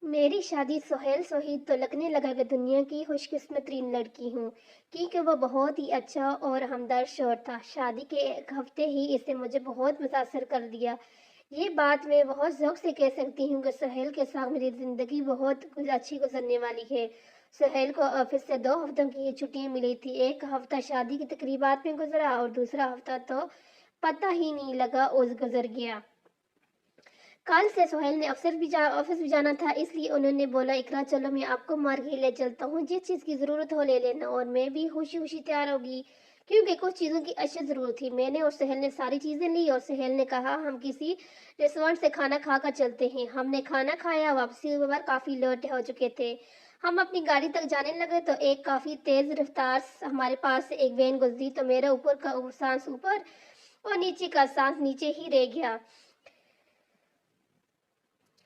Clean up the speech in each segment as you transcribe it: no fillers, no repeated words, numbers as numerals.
میری شادی سہیل سے ہوئی تو لگنے لگا کہ دنیا کی خوش قسمت ترین لڑکی ہوں، کیونکہ وہ بہت ہی اچھا اور ہمدرد شوہر تھا۔ شادی کے ایک ہفتے ہی اس نے مجھے بہت متاثر کر دیا۔ یہ بات میں بہت ذوق سے کہہ سکتی ہوں کہ سہیل کے ساتھ میری زندگی بہت اچھی گزرنے والی ہے۔ سہیل کو آفس سے 2 ہفتوں کی چھٹیاں ملی تھی۔ ایک ہفتہ شادی کی تقریبات میں گزرا اور دوسرا ہفتہ تو پتہ ہی نہیں لگا گزر گیا۔ کل سے سہیل نے آفس بھی جانا تھا، اس لیے انہوں نے بولا اقرا چلو میں آپ کو مارکیٹ لے چلتا ہوں، جس چیز کی ضرورت ہو لے لینا۔ اور میں بھی خوشی خوشی تیار ہوگی کیونکہ کچھ چیزوں کی اشد ضرورت تھی۔ میں نے اور سہیل نے ساری چیزیں لی اور سہیل نے کہا ہم کسی ریسٹورانٹ سے کھانا کھا کر چلتے ہیں۔ ہم نے کھانا کھایا، واپسی پر کافی لیٹ ہو چکے تھے۔ ہم اپنی گاڑی تک جانے لگے تو ایک کافی تیز رفتار ہمارے پاس سے ایک وین گزری تو میرا اوپر کا سانس اوپر اور نیچے کا سانس نیچے ہی رہ گیا۔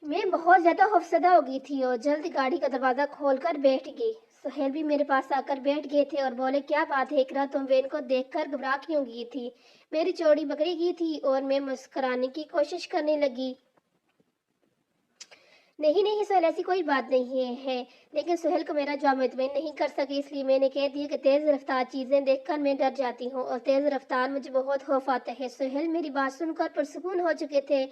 میں بہت زیادہ خوفزدہ ہو گئی تھی اور جلد گاڑی کا دروازہ کھول کر بیٹھ گئی۔ سہیل بھی میرے پاس آ کر بیٹھ گئے تھے اور بولے کیا بات ہے اقرا، تم وین کو دیکھ کر گھبرا کیوں گئی تھی؟ میری چوڑی پکڑی گئی تھی اور میں مسکرانے کی کوشش کرنے لگی۔ نہیں سہیل، ایسی کوئی بات نہیں ہے، لیکن سہیل کو میرا جواب مطمئن نہیں کر سکی، اس لیے میں نے کہہ دیا کہ تیز رفتار چیزیں دیکھ کر میں ڈر جاتی ہوں اور تیز رفتار مجھے بہت خوف آتا ہے۔ سہیل میری بات سن کر پرسکون ہو چکے تھے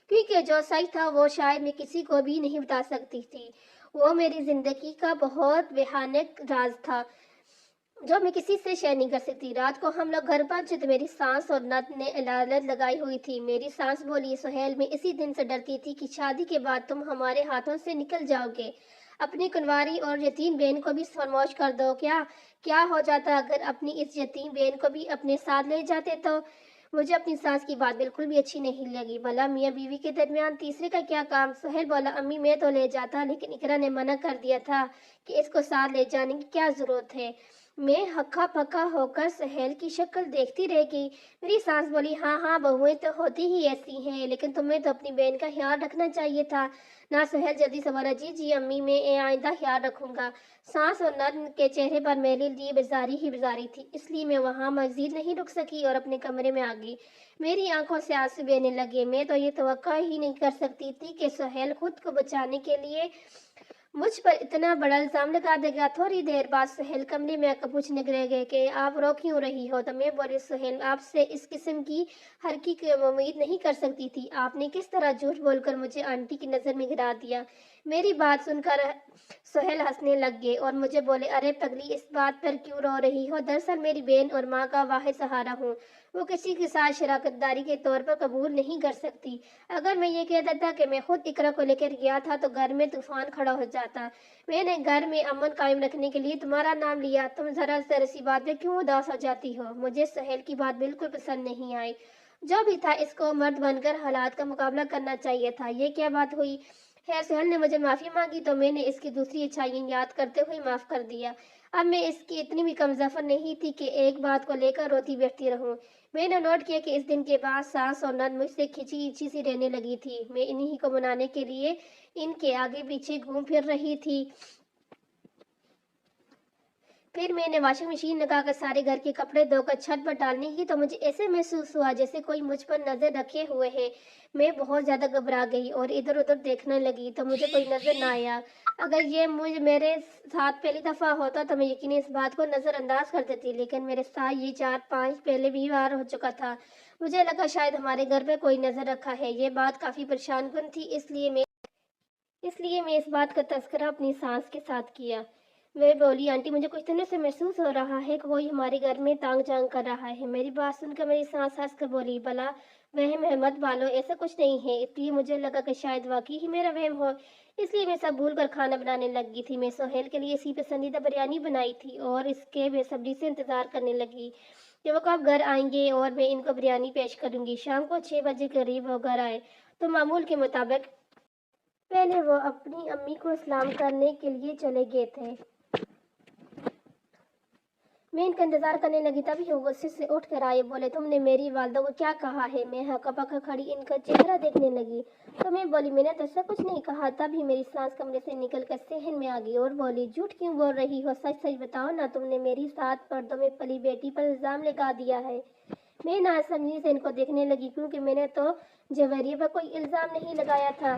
کیونکہ جو سچ تھا وہ شاید میں کسی کو بھی نہیں بتا سکتی تھی۔ وہ میری زندگی کا بہت بھیانک راز تھا جو میں کسی سے شیئر نہیں کر سکتی۔ رات کو ہم لوگ گھر پہنچے تو میری سانس اور نت نے علالت لگائی ہوئی تھی۔ میری سانس بولی سہیل، میں اسی دن سے ڈرتی تھی کہ شادی کے بعد تم ہمارے ہاتھوں سے نکل جاؤ گے۔ اپنی کنواری اور یتیم بہن کو بھی فراموش کر دو۔ کیا ہو جاتا اگر اپنی اس یتیم بہن کو بھی اپنے ساتھ لے جاتے تو؟ مجھے اپنی سانس کی بات بالکل بھی اچھی نہیں لگی۔ بھلا میاں بیوی کے درمیان تیسرے کا کیا کام؟ سہیل بولا امی میں تو لے جاتا، لیکن اقرا نے منع کر دیا تھا کہ اس کو ساتھ لے جانے کی کیا ضرورت ہے۔ میں ہکا پکا ہو کر سہیل کی شکل دیکھتی رہ گئی۔ میری سانس بولی ہاں بہویں تو ہوتی ہی ایسی ہیں، لیکن تمہیں تو اپنی بہن کا خیال رکھنا چاہیے تھا نا۔ سہیل جلدی سے بولا جی امی، میں آئندہ خیال رکھوں گا۔ سانس اور نرم کے چہرے پر میرے لیے بیزاری ہی بیزاری تھی، اس لیے میں وہاں مزید نہیں رک سکی اور اپنے کمرے میں آ گئی۔ میری آنکھوں سے آنسو بہنے لگے۔ میں تو یہ توقع ہی نہیں کر سکتی تھی کہ سہیل خود کو بچانے کے لیے مجھ پر اتنا بڑا الزام لگا دے گا۔ تھوڑی دیر بعد سہیل کمرے میں آ کر پوچھنے لگے کہ آپ رو کیوں رہی ہو؟ تو میں بولی سہیل، آپ سے اس قسم کی حرکت کی امید نہیں کر سکتی تھی۔ آپ نے کس طرح جھوٹ بول کر مجھے آنٹی کی نظر میں گرا دیا۔ میری بات سن کر سہیل ہنسنے لگ گئے اور مجھے بولے ارے پگلی، اس بات پر کیوں رو رہی ہو؟ دراصل میری بہن اور ماں کا واحد سہارا ہوں، وہ کسی کے ساتھ شراکت داری کے طور پر قبول نہیں کر سکتی۔ اگر میں یہ کہتا تھا کہ میں خود اقرا کو لے کر گیا تھا تو گھر میں طوفان کھڑا ہو جاتا۔ میں نے گھر میں امن قائم رکھنے کے لیے تمہارا نام لیا۔ تم ذرا سی بات پہ کیوں اداس ہو جاتی ہو؟ مجھے سہیل کی بات بالکل پسند نہیں آئی۔ جو بھی تھا اس کو مرد بن کر حالات کا مقابلہ کرنا چاہیے تھا۔ یہ کیا بات ہوئی؟ خیر سہیل نے مجھے معافی مانگی تو میں نے اس کی دوسری اچھائیاں یاد کرتے ہوئے معاف کر دیا۔ اب میں اس کی اتنی بھی کم ظفر نہیں تھی کہ ایک بات کو لے کر روتی بیٹھتی رہوں۔ میں نے نوٹ کیا کہ اس دن کے بعد سانس اور نند مجھ سے کھچی سی رہنے لگی تھی۔ میں انہی کو منانے کے لیے ان کے آگے پیچھے گھوم پھر رہی تھی۔ پھر میں نے واشنگ مشین لگا کر سارے گھر کے کپڑے دھو کر چھت پر ڈالنے کی تو مجھے ایسے محسوس ہوا جیسے کوئی مجھ پر نظر رکھے ہوئے ہے۔ میں بہت زیادہ گھبرا گئی اور ادھر ادھر دیکھنے لگی تو مجھے کوئی نظر نہ آیا۔ اگر یہ میرے ساتھ پہلی دفعہ ہوتا تو میں یقیناً اس بات کو نظر انداز کر دیتی، لیکن میرے ساتھ یہ 4-5 پہلے بھی بار ہو چکا تھا۔ مجھے لگا شاید ہمارے گھر پہ کوئی نظر رکھا ہے۔ یہ بات کافی پریشان کن تھی، اس لیے میں اس بات کا تذکرہ اپنی سانس کے ساتھ کیا۔ وہ بولی آنٹی، مجھے کچھ دنوں سے محسوس ہو رہا ہے کہ کوئی ہمارے گھر میں تانگ جانگ کر رہا ہے۔ میری بات سن کر میری سانس ہنس کر بولی بلا وہم ہے مت بالو، ایسا کچھ نہیں ہے۔ اس لیے مجھے لگا کہ شاید واقعی ہی میرا وہم ہو، اس لیے میں سب بھول کر کھانا بنانے لگ گئی تھی۔ میں سہیل کے لیے اسی پسندیدہ بریانی بنائی تھی اور اس کے بے صبری سے انتظار کرنے لگی کہ وہ کب گھر آئیں گے اور میں ان کو بریانی پیش کروں گی۔ شام کو 6 بجے قریب وہ گھر آئے تو معمول کے مطابق پہلے وہ اپنی امی کو سلام کرنے کے لیے چلے گئے تھے۔ میں ان کا انتظار کرنے لگی، تبھی وہ غصے سے اٹھ کر آئے۔ بولے تم نے میری والدہ کو کیا کہا ہے؟ میں ہکا پکا کھڑی ان کا چہرہ دیکھنے لگی تو میں بولی میں نے تو ایسا کچھ نہیں کہا۔ تبھی میری سانس کمرے سے نکل کر صحن میں آ گئی اور بولی جھوٹ کیوں بول رہی ہو؟ سچ بتاؤ نا، تم نے میری ساتھ پردوں میں پلی بیٹی پر الزام لگا دیا ہے۔ میں ناسمجھی سے ان کو دیکھنے لگی کیونکہ میں نے تو جوہریہ پر کوئی الزام نہیں لگایا تھا۔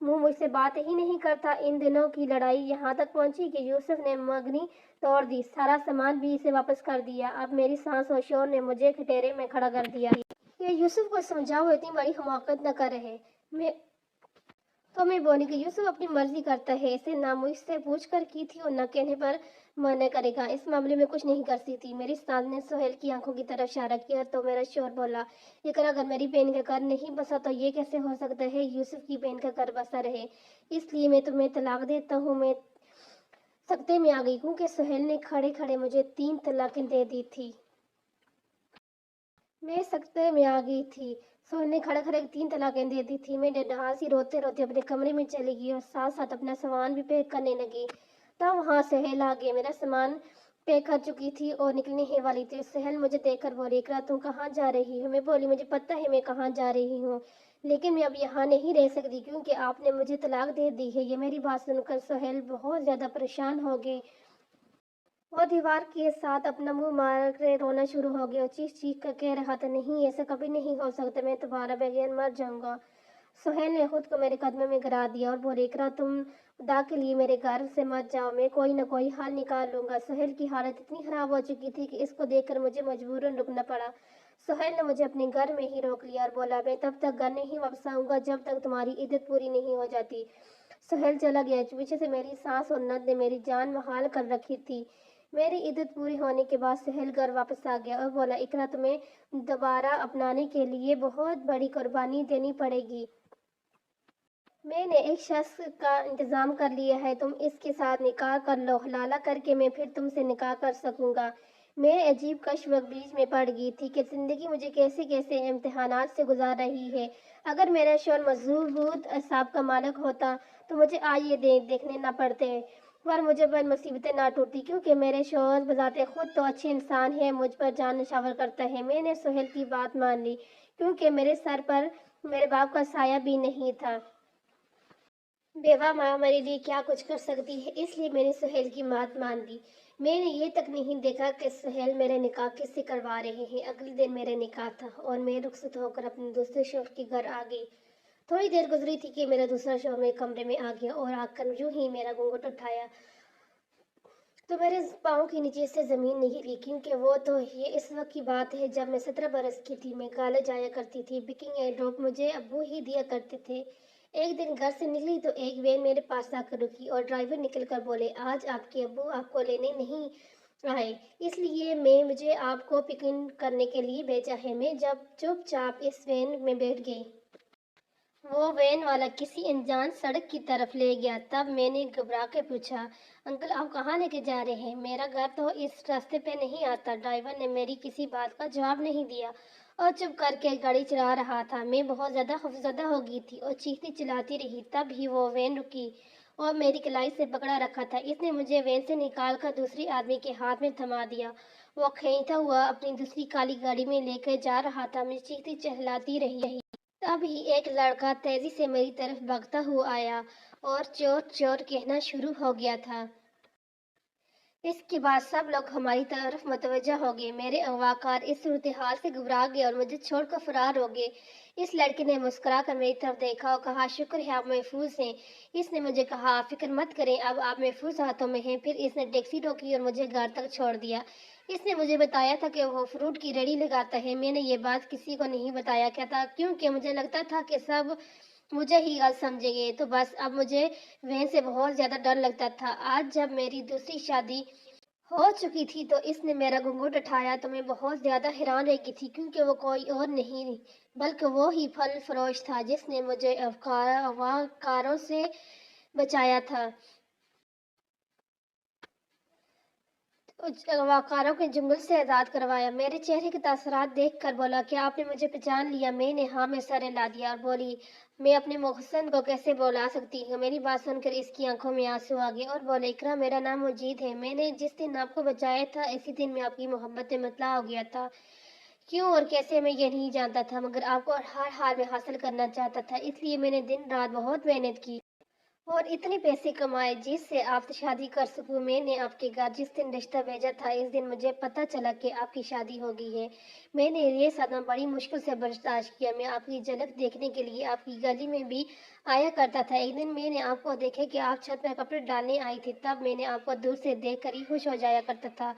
منہ مجھ سے بات ہی نہیں کرتا۔ ان دنوں کی لڑائی یہاں تک پہنچی کہ یوسف نے منگنی توڑ دی، سارا سامان بھی اسے واپس کر دیا۔ اب میری ساس اور شوہر نے مجھے کھٹیرے میں کھڑا کر دیا۔ یہ یوسف کو سمجھاؤ اتنی بڑی حماقت نہ کر رہے۔ میں بولی کہ یوسف اپنی مرضی کرتا ہے، اسے نہ مجھ سے پوچھ کر کی تھی اور نہ کہنے پر منع کرے گا، اس معاملے میں کچھ نہیں کر سکتی۔ میری ساس نے سہیل کی آنکھوں کی طرف اشارہ کیا تو میرا شوہر بولا، اقرا اگر میری بہن کا گھر نہیں بسا تو یہ کیسے ہو سکتا ہے یوسف کی بہن کا گھر بسا رہے، اس لیے میں تمہیں طلاق دیتا ہوں۔ میں سکتے میں آ گئی کیونکہ سہیل نے کھڑے کھڑے مجھے 3 طلاقیں دے دی تھی۔ میں سکتے میں آ گئی تھی، سہیل نے کھڑے کھڑے 3 طلاقیں دے دی تھی۔ میں ڈڈاسی روتے روتے اپنے کمرے میں چلی گئی اور ساتھ ساتھ اپنا سامان بھی پیک کرنے لگی۔ تب وہاں سہیل آ گئے، میرا سامان پیک کر چکی تھی اور نکلنے ہی والی تھی۔ سہیل مجھے دیکھ کر بولی، اقرا تم کہاں جا رہی ہو؟ میں بولی، مجھے پتہ ہے میں کہاں جا رہی ہوں، لیکن میں اب یہاں نہیں رہ سکتی کیونکہ آپ نے مجھے طلاق دے دی ہے۔ یہ میری بات سن کر سہیل بہت زیادہ پریشان ہو گئے۔ وہ دیوار کے ساتھ اپنا منہ مار کر رونا شروع ہو گیا اور چیخ چیخ کر کہہ رہا تھا، نہیں ایسا کبھی نہیں ہو سکتا، میں تمہارا بغیر مر جاؤں گا۔ سہیل نے خود کو میرے قدموں میں گرا دیا اور بولے، اقرا تم خدا کے لیے میرے گھر سے مت جاؤ، میں کوئی نہ کوئی حل نکال لوں گا۔ سہیل کی حالت اتنی خراب ہو چکی تھی کہ اس کو دیکھ کر مجھے مجبوراً رکنا پڑا۔ سہیل نے مجھے اپنے گھر میں ہی روک لیا اور بولا، میں تب تک گھر نہیں واپس آؤں گا جب تک تمہاری عدت پوری نہیں ہو جاتی۔ سہیل چلا گیا۔ پیچھے سے میری ساس اور نند نے میری جان محال کر رکھی تھی۔ میری عدت پوری ہونے کے بعد سہیل گھر واپس آ گیا اور بولا، اقرا تمہیں دوبارہ اپنانے کے لیے بہت بڑی قربانی دینی پڑے گی۔ میں نے ایک شخص کا انتظام کر لیا ہے، تم اس کے ساتھ نکاح کر لو، حلالہ کر کے میں پھر تم سے نکاح کر سکوں گا۔ میں عجیب کشمکش بیچ میں پڑ گئی تھی کہ زندگی مجھے کیسے کیسے امتحانات سے گزار رہی ہے۔ اگر میرا شوہر مضبوط اعصاب کا مالک ہوتا تو مجھے آج یہ دیکھنے نہ پڑتے، پر مجھے پر مصیبتیں نہ ٹوٹتی کیونکہ میرے شوہر بذات خود تو اچھے انسان ہے، مجھ پر جان نشاور کرتا ہے۔ میں نے سہیل کی بات مان لی کیونکہ میرے سر پر میرے باپ کا سایہ بھی نہیں تھا۔ بیوہ ماں میرے لیے کیا کچھ کر سکتی ہے، اس لیے میں نے سہیل کی بات مان لی۔ میں نے یہ تک نہیں دیکھا کہ سہیل میرے نکاح کس سے کروا رہے ہیں۔ اگلے دن میرے نکاح تھا اور میں رخصت ہو کر اپنے دوسرے شوہر کے گھر آ گئی۔ تھوڑی دیر گزری تھی کہ میرا دوسرا شوہر میرے کمرے میں آ گیا اور آ کر یوں ہی میرا گھونگھٹ اٹھایا تو میرے پاؤں کے نیچے سے زمین نہیں ہلی، کیونکہ وہ تو یہ اس وقت کی بات ہے جب میں 17 برس کی تھی۔ میں کالج جایا کرتی تھی، بکنگ ایئر ڈراپ مجھے ابو ہی دیا کرتے تھے۔ ایک دن گھر سے نکلی تو ایک وین میرے پاس آ کر رکی اور ڈرائیور نکل کر بولے، آج آپ کے ابو آپ کو لینے نہیں آئے، اس لیے مجھے آپ کو پکنگ کرنے کے لیے بھیجا ہے۔ میں جب چپ چاپ اس وین میں بیٹھ گئی، وہ وین والا کسی انجان سڑک کی طرف لے گیا۔ تب میں نے گھبرا کے پوچھا، انکل آپ کہاں لے کے جا رہے ہیں؟ میرا گھر تو اس راستے پہ نہیں آتا۔ ڈرائیور نے میری کسی بات کا جواب نہیں دیا اور چپ کر کے گاڑی چلا رہا تھا۔ میں بہت زیادہ خوفزدہ ہو گئی تھی اور چیختی چلاتی رہی۔ تب ہی وہ وین رکی اور میری کلائی سے پکڑا رکھا تھا اس نے مجھے وین سے نکال کر دوسری آدمی کے ہاتھ میں تھما دیا۔ وہ کھینچتا ہوا اپنی دوسری کالی گاڑی میں لے کر جا رہا تھا۔ میں چیختی چہلاتی رہی۔ تب ہی ایک لڑکا تیزی سے میری طرف بھاگتا ہوا آیا اور چور چور کہنا شروع ہو گیا تھا۔ اس کے بعد سب لوگ ہماری طرف متوجہ ہو گئے۔ میرے اغواکار اس صورتحال سے گھبرا گئے اور مجھے چھوڑ کر فرار ہو گئے۔ اس لڑکے نے مسکرا کر میری طرف دیکھا اور کہا، شکر ہے آپ محفوظ ہیں۔ اس نے مجھے کہا، آپ فکر مت کریں، اب آپ محفوظ ہاتھوں میں ہیں۔ پھر اس نے ٹیکسی روکی اور مجھے گھر تک چھوڑ دیا۔ اس نے مجھے بتایا تھا کہ وہ فروٹ کی ریہڑی لگاتا ہے۔ میں نے یہ بات کسی کو نہیں بتایا تھا کیونکہ مجھے لگتا تھا کہ سب مجھے ہی غلط سمجھیں گے، تو بس اب مجھے وین سے بہت زیادہ ڈر لگتا تھا۔ آج جب میری دوسری شادی ہو چکی تھی تو اس نے میرا گھونگھٹ اٹھایا تو میں بہت زیادہ حیران رہ گئی تھی کیونکہ وہ کوئی اور نہیں بلکہ وہ ہی پھل فروش تھا جس نے مجھے اغواکاروں سے بچایا تھا، اغواکاروں کے جنگل سے آزاد کروایا۔ میرے چہرے کے تاثرات دیکھ کر بولا، کیا آپ نے مجھے پہچان لیا؟ میں نے ہاں میں سر ہلا دیا اور بولی، میں اپنے محسن کو کیسے بلا سکتی ہوں؟ میری بات سن کر اس کی آنکھوں میں آنسو آ گئے اور بولے، اقرا میرا نام مجید ہے، میں نے جس دن آپ کو بچایا تھا اسی دن میں آپ کی محبت میں مطلع ہو گیا تھا۔ کیوں اور کیسے میں یہ نہیں جانتا تھا، مگر آپ کو ہر حال میں حاصل کرنا چاہتا تھا، اس لیے میں نے دن رات بہت محنت کی اور اتنے پیسے کمائے جس سے آپ شادی کر سکوں۔ میں نے آپ کے گھر جس دن رشتہ بھیجا تھا اس دن مجھے پتہ چلا کہ آپ کی شادی ہو گئی ہے۔ میں نے یہ صدمہ بڑی مشکل سے برداشت کیا۔ میں آپ کی جھلک دیکھنے کے لیے آپ کی گلی میں بھی آیا کرتا تھا۔ ایک دن میں نے آپ کو دیکھا کہ آپ چھت میں کپڑے ڈالنے آئی تھی، تب میں نے آپ کو دور سے دیکھ کر ہی خوش ہو جایا کرتا تھا۔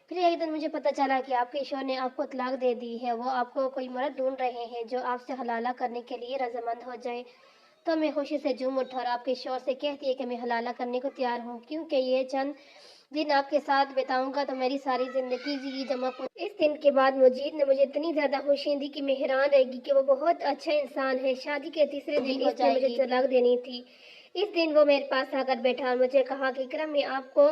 پھر ایک دن مجھے پتہ چلا کہ آپ کے شوہر نے آپ کو طلاق دے دی ہے، وہ آپ کو کوئی مرد ڈھونڈ رہے ہیں جو آپ سے حلالہ کرنے کے لیے رضامند ہو جائے۔ تو میں خوشی سے جھوم اٹھا اور آپ کے شوہر سے کہتی ہے کہ میں حلالہ کرنے کو تیار ہوں، کیونکہ یہ چند دن آپ کے ساتھ بتاؤں گا تو میری ساری زندگی جی جمع ہو۔ اس دن کے بعد مجید نے مجھے اتنی زیادہ خوشی دی کہ میں حیران رہ گئی کہ وہ بہت اچھا انسان ہے۔ شادی کے تیسرے دن اس نے مجھے طلاق دینی تھی۔ اس دن وہ میرے پاس آ کر بیٹھا اور مجھے کہا کہ اکرم، میں آپ کو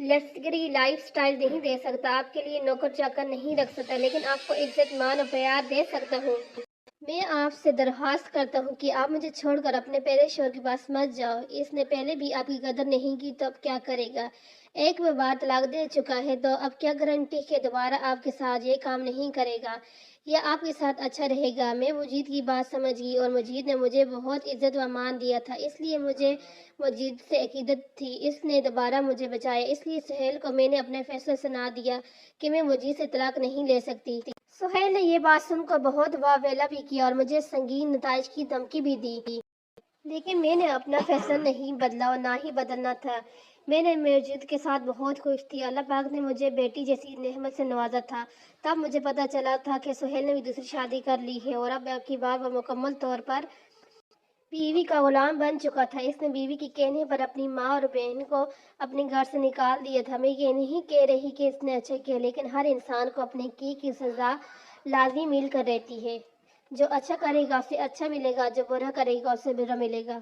لگژری لائف سٹائل نہیں دے سکتا، آپ کے لیے نوکر چاکر نہیں رکھ سکتا، لیکن آپ کو عزت مان اور پیار دے سکتا ہوں۔ میں آپ سے درخواست کرتا ہوں کہ آپ مجھے چھوڑ کر اپنے پہلے شوہر کے پاس مت جاؤ۔ اس نے پہلے بھی آپ کی قدر نہیں کی تو اب کیا کرے گا؟ ایک بار طلاق دے چکا ہے تو اب کیا گارنٹی کہ دوبارہ آپ کے ساتھ یہ کام نہیں کرے گا یا آپ کے ساتھ اچھا رہے گا؟ میں مجید کی بات سمجھ گئی اور مجید نے مجھے بہت عزت و مان دیا تھا، اس لیے مجھے مجید سے عقیدت تھی۔ اس نے دوبارہ مجھے بچایا، اس لیے سہیل کو میں نے اپنا فیصلہ سنا دیا کہ میں مجید سے طلاق نہیں لے سکتی۔ سہیل نے یہ بات سن کر بہت واہ ویلا بھی کیا اور مجھے سنگین نتائج کی دھمکی بھی دی، لیکن میں نے اپنا فیصلہ نہیں بدلا اور نہ ہی بدلنا تھا۔ میں نے مجید کے ساتھ بہت خوش تھی۔ اللہ پاک نے مجھے بیٹی جیسی نعمت سے نوازا تھا۔ تب مجھے پتہ چلا تھا کہ سہیل نے بھی دوسری شادی کر لی ہے اور اب کی بار وہ مکمل طور پر بیوی کا غلام بن چکا تھا۔ اس نے بیوی کے کہنے پر اپنی ماں اور بہن کو اپنے گھر سے نکال دیا تھا۔ میں یہ نہیں کہہ رہی کہ اس نے اچھا کیا، لیکن ہر انسان کو اپنے کی سزا لازمی مل کر رہتی ہے۔ جو اچھا کرے گا اسے اچھا ملے گا، جو برا کرے گا اسے برا ملے گا۔